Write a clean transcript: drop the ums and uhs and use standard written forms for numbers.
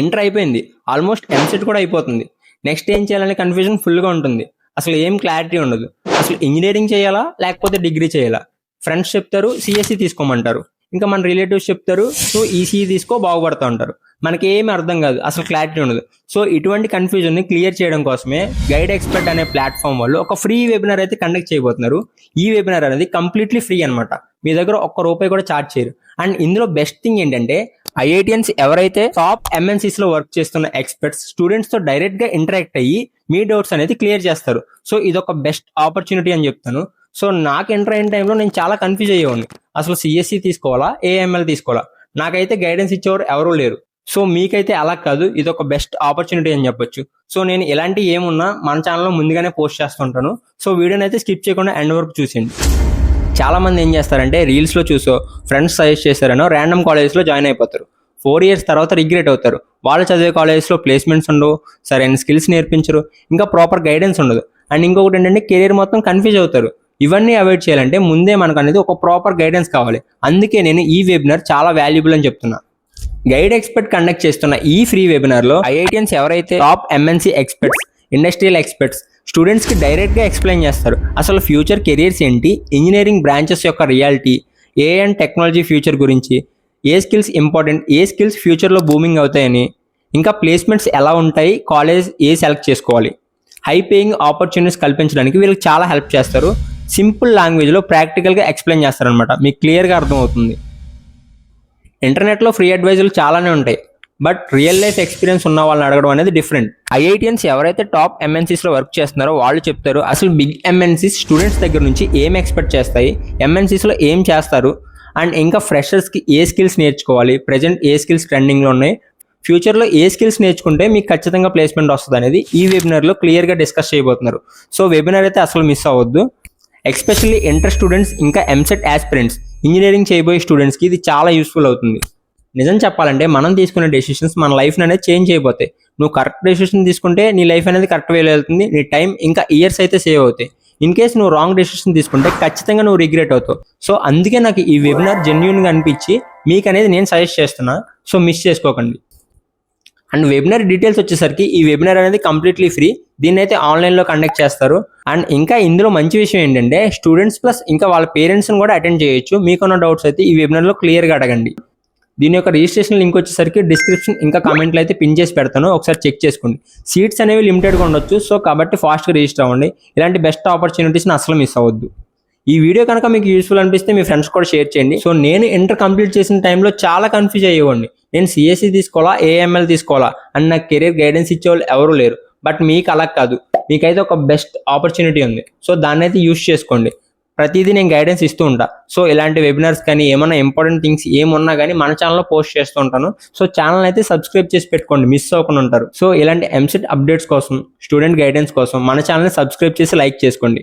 Inter అయిపోయింది, almost EAMCET కూడా అయిపోతుంది. నెక్స్ట్ ఏం చేయాలనే కన్ఫ్యూజన్ ఫుల్గా ఉంటుంది. అసలు ఏం క్లారిటీ ఉండదు. అసలు ఇంజనీరింగ్ చేయాలా లేకపోతే డిగ్రీ చేయాలా? ఫ్రెండ్స్ చెప్తారు సిఎస్సి తీసుకోమంటారు, ఇంకా మన రిలేటివ్స్ చెప్తారు సో ఈసీఈ తీసుకో బాగుపడతా ఉంటారు. మనకి ఏమీ అర్థం కాదు, అసలు క్లారిటీ ఉండదు. సో ఇటువంటి కన్ఫ్యూజన్ని క్లియర్ చేయడం కోసమే గైడ్ ఎక్స్పర్ట్ అనే ప్లాట్ఫామ్ వాళ్ళు ఒక ఫ్రీ వెబినార్ అయితే కండక్ట్ చేయబోతున్నారు. ఈ వెబినార్ అనేది కంప్లీట్లీ ఫ్రీ అనమాట. మీ దగ్గర ₹1 కూడా ఛార్జ్ చేయరు. అండ్ ఇందులో బెస్ట్ థింగ్ ఏంటంటే ఐఐటియన్స్ ఎవరైతే టాప్ ఎంఎన్సీస్ లో వర్క్ చేస్తున్న ఎక్స్పర్ట్స్ స్టూడెంట్స్ తో డైరెక్ట్ గా ఇంటరాక్ట్ అయ్యి మీ డౌట్స్ అనేది క్లియర్ చేస్తారు. సో ఇదొక బెస్ట్ ఆపర్చునిటీ అని చెప్తాను. సో నాకు ఎంటర్ అయిన టైంలో నేను చాలా కన్ఫ్యూజ్ అయ్యేవాడిని, అసలు సిఎస్సి తీసుకోవాలా ఏఎంఎల్ తీసుకోవాలా. నాకైతే గైడెన్స్ ఇచ్చేవారు ఎవరూ లేరు. సో మీకైతే అలా కాదు, ఇది ఒక బెస్ట్ ఆపర్చునిటీ అని చెప్పొచ్చు. సో నేను ఇలాంటి ఏమున్నా మన ఛానల్లో ముందుగానే పోస్ట్ చేస్తుంటాను. సో వీడియోని అయితే స్కిప్ చేయకుండా ఎండ్ వరకు చూసేయండి. చాలా మంది ఏం చేస్తారంటే రీల్స్లో చూసో ఫ్రెండ్స్ సజెస్ట్ చేశారనో ర్యాండమ్ కాలేజెస్లో జాయిన్ అయిపోతారు. 4 years తర్వాత రిగ్రెట్ అవుతారు. వాళ్ళు చదివే కాలేజెస్లో ప్లేస్మెంట్స్ ఉండవు, సరైన స్కిల్స్ నేర్పించరు, ఇంకా ప్రాపర్ గైడెన్స్ ఉండదు. అండ్ ఇంకొకటి ఏంటంటే కెరీర్ మొత్తం కన్ఫ్యూజ్ అవుతారు. ఇవన్నీ అవాయిడ్ చేయాలంటే ముందే మనకు అనేది ఒక ప్రాపర్ గైడెన్స్ కావాలి. అందుకే నేను ఈ వెబినార్ చాలా వాల్యుబుల్ అని చెప్తున్నా. గైడ్ ఎక్స్పర్ట్ కండక్ట్ చేస్తున్న ఈ ఫ్రీ వెబినార్లో ఐఐటియన్స్ ఎవరైతే top MNC experts, industrial experts స్టూడెంట్స్కి డైరెక్ట్గా ఎక్స్ప్లెయిన్ చేస్తారు. అసలు ఫ్యూచర్ కెరియర్స్ ఏంటి, ఇంజనీరింగ్ బ్రాంచెస్ యొక్క reality, A and technology future గురించి, ఏ స్కిల్స్ ఇంపార్టెంట్, ఏ స్కిల్స్ ఫ్యూచర్లో బూమింగ్ అవుతాయని, ఇంకా ప్లేస్మెంట్స్ ఎలా ఉంటాయి, కాలేజ్ ఏ సెలెక్ట్ చేసుకోవాలి, హై పేయింగ్ ఆపర్చునిటీస్ కల్పించడానికి వీళ్ళకి చాలా హెల్ప్ చేస్తారు. సింపుల్ లాంగ్వేజ్లో ప్రాక్టికల్గా ఎక్స్ప్లెయిన్ చేస్తారనమాట, మీకు క్లియర్గా అర్థమవుతుంది. ఇంటర్నెట్లో ఫ్రీ అడ్వైజులు చాలానే ఉంటాయి, బట్ రియల్ లైఫ్ ఎక్స్పీరియన్స్ ఉన్న వాళ్ళని అడగడం అనేది డిఫరెంట్. ఐఐటియన్స్ ఎవరైతే టాప్ ఎంఎన్సీస్లో వర్క్ చేస్తున్నారో వాళ్ళు చెప్తారు అసలు బిగ్ ఎంఎన్సీస్ స్టూడెంట్స్ దగ్గర నుంచి ఏం ఎక్స్పెక్ట్ చేస్తాయి, ఎంఎన్సీస్లో ఏం చేస్తారు, అండ్ ఇంకా ఫ్రెషర్స్కి ఏ స్కిల్స్ నేర్చుకోవాలి, ప్రజెంట్ ఏ స్కిల్స్ ట్రెండింగ్లో ఉన్నాయి, ఫ్యూచర్లో ఏ స్కిల్స్ నేర్చుకుంటే మీకు ఖచ్చితంగా ప్లేస్మెంట్ వస్తుంది అనేది ఈ వెబినార్లో క్లియర్గా డిస్కస్ చేయబోతున్నారు. సో వెబినార్ అయితే అసలు మిస్ అవ్వద్దు. ఎస్పెషల్లీ ఇంటర్ స్టూడెంట్స్ ఇంకా ఎంసెట్ ఆస్పిరెంట్స్, ఇంజనీరింగ్ చేయబోయే స్టూడెంట్స్కి ఇది చాలా యూస్ఫుల్ అవుతుంది. నిజం చెప్పాలంటే మనం తీసుకునే డెసిషన్స్ మన లైఫ్ అనేది చేంజ్ అయిపోతాయి. నువ్వు కరెక్ట్ డెసిషన్ తీసుకుంటే నీ లైఫ్ అనేది కరెక్ట్ వేలో వెళ్తుంది, నీ టైం ఇంకా ఇయర్స్ అయితే సేవ్ అవుతాయి. ఇన్ కేస్ నువ్వు రాంగ్ డెసిషన్ తీసుకుంటే ఖచ్చితంగా నువ్వు రిగ్రెట్ అవుతావు. సో అందుకే నాకు ఈ వెబినార్ జెన్యూన్గా అనిపించి మీకు అనేది నేను సజెస్ట్ చేస్తున్నా. సో మిస్ చేసుకోకండి. అండ్ వెబినార్ డీటెయిల్స్ వచ్చేసరికి ఈ వెబినార్ అనేది కంప్లీట్లీ ఫ్రీ. దీన్ని అయితే ఆన్లైన్లో కండక్ట్ చేస్తారు. అండ్ ఇంకా ఇందులో మంచి విషయం ఏంటంటే స్టూడెంట్స్ ప్లస్ ఇంకా వాళ్ళ పేరెంట్స్ని కూడా అటెండ్ చేయొచ్చు. మీకున్న డౌట్స్ అయితే ఈ వెబినార్లో క్లియర్గా అడగండి. దీని యొక్క రిజిస్ట్రేషన్ లింక్ వచ్చేసరికి డిస్క్రిప్షన్ ఇంకా కామెంట్లో అయితే పిన్ చేసి పెడతాను, ఒకసారి చెక్ చేసుకోండి. సీట్స్ అనేవి లిమిటెడ్గా ఉండొచ్చు, సో కాబట్టి ఫాస్ట్గా రిజిస్టర్ అవ్వండి. ఇలాంటి బెస్ట్ ఆపర్చునిటీస్ని అసలు మిస్ అవ్వద్దు. ఈ వీడియో కనుక మీకు యూస్ఫుల్ అనిపిస్తే మీ ఫ్రెండ్స్ కూడా షేర్ చేయండి. సో నేను ఇంటర్ కంప్లీట్ చేసిన టైంలో చాలా కన్ఫ్యూజ్ అయ్యేవాడిని, నేను సిఎస్సి తీసుకోవాలా ఏఎంఎల్ తీసుకోవాలా అని నాకు కెరీర్ గైడెన్స్ ఇచ్చేవాళ్ళు ఎవరు లేరు. బట్ మీకు అలా కాదు, మీకైతే ఒక బెస్ట్ ఆపర్చునిటీ ఉంది. సో దాన్ని అయితే యూస్ చేసుకోండి. ప్రతిదీ నేను గైడెన్స్ ఇస్తూ ఉంటా. సో ఇలాంటి వెబినార్స్ కానీ ఏమైనా ఇంపార్టెంట్ థింగ్స్ ఏమున్నా కానీ మన ఛానల్లో పోస్ట్ చేస్తూ ఉంటాను. సో ఛానల్ అయితే సబ్స్క్రైబ్ చేసి పెట్టుకోండి, మిస్ అవ్వకుండా ఉంటారు. సో ఇలాంటి ఎంసెట్ అప్డేట్స్ కోసం, స్టూడెంట్ గైడెన్స్ కోసం మన ఛానల్ని సబ్స్క్రైబ్ చేసి లైక్ చేసుకోండి.